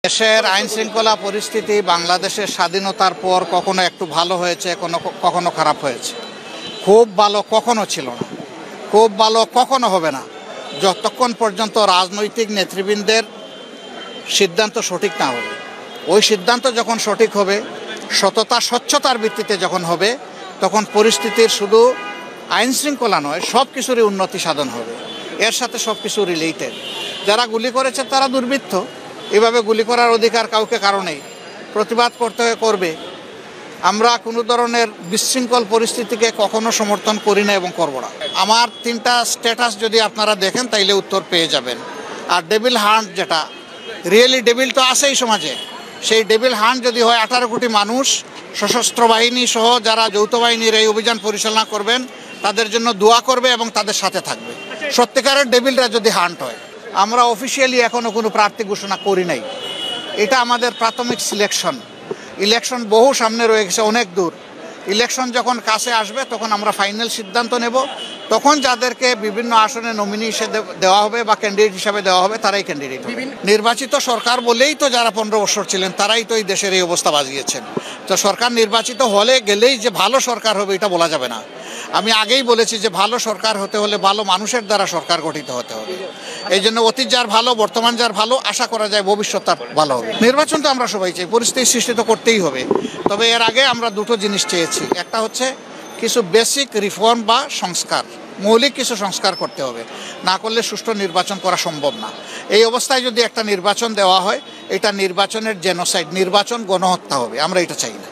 দেশের আইন শৃঙ্খলা পরিস্থিতি বাংলাদেশের স্বাধীনতার পর কখনো একটু ভালো হয়েছে, কখনো খারাপ হয়েছে। খুব ভালো কখনো ছিল না, খুব ভালো কখনো হবে না যতক্ষণ পর্যন্ত রাজনৈতিক নেতৃবৃন্দের সিদ্ধান্ত সঠিক না হবে। ওই সিদ্ধান্ত যখন সঠিক হবে, সততা স্বচ্ছতার ভিত্তিতে যখন হবে, তখন পরিস্থিতির শুধু আইন শৃঙ্খলা নয়, সব কিছুরই উন্নতি সাধন হবে। এর সাথে সব কিছু রিলেটেড। যারা গুলি করেছে তারা দুর্বৃত্ত, এভাবে গুলি করার অধিকার কাউকে কারণেই প্রতিবাদ করবে। আমরা কোনো ধরনের বিশৃঙ্খল পরিস্থিতিকে কখনো সমর্থন করি না এবং করব না। আমার 3টা স্ট্যাটাস যদি আপনারা দেখেন তাইলে উত্তর পেয়ে যাবেন। আর ডেভিল হান্ট, যেটা রিয়েলি ডেভিল তো আছেই সমাজে, সেই ডেভিল হান্ট যদি হয় 18 কোটি মানুষ সশস্ত্র বাহিনী সহ যারা যৌথ বাহিনীর এই অভিযান পরিচালনা করবেন তাদের জন্য দোয়া করবে এবং তাদের সাথে থাকবে। সত্যিকারের ডেভিলরা যদি হান্ট হয়। আমরা অফিসিয়ালি এখনও কোনো প্রার্থী ঘোষণা করি নাই। এটা আমাদের প্রাথমিক সিলেকশন। ইলেকশন বহু সামনে রয়ে গেছে, অনেক দূর। ইলেকশন যখন কাছে আসবে তখন আমরা ফাইনাল সিদ্ধান্ত নেব। তখন যাদেরকে বিভিন্ন আসনে নমিনি হিসেবে দেওয়া হবে বা ক্যান্ডিডেট হিসাবে দেওয়া হবে তারাই ক্যান্ডিডেট হবে। নির্বাচিত সরকার বলেই তো যারা 15 বছর ছিলেন তারাই তো এই দেশের এই অবস্থা বাজিয়েছেন। তো সরকার নির্বাচিত হলে গেলেই যে ভালো সরকার হবে এটা বলা যাবে না। আমি আগেই বলেছি যে ভালো সরকার হতে হলে ভালো মানুষের দ্বারা সরকার গঠিত হতে হবে। এই জন্য অতীত যার ভালো, বর্তমান যার ভালো, আশা করা যায় ভবিষ্যৎ তার ভালো হবে। নির্বাচন তো আমরা সবাই চাই, পরিস্থিতি সৃষ্টি তো করতেই হবে। তবে এর আগে আমরা দুটো জিনিস চেয়েছি। একটা হচ্ছে কিছু বেসিক রিফর্ম বা সংস্কার, মৌলিক কিছু সংস্কার করতে হবে। না করলে সুষ্ঠু নির্বাচন করা সম্ভব না। এই অবস্থায় যদি একটা নির্বাচন দেওয়া হয়, এটা নির্বাচনের জেনোসাইড, নির্বাচন গণহত্যা হবে। আমরা এটা চাই না।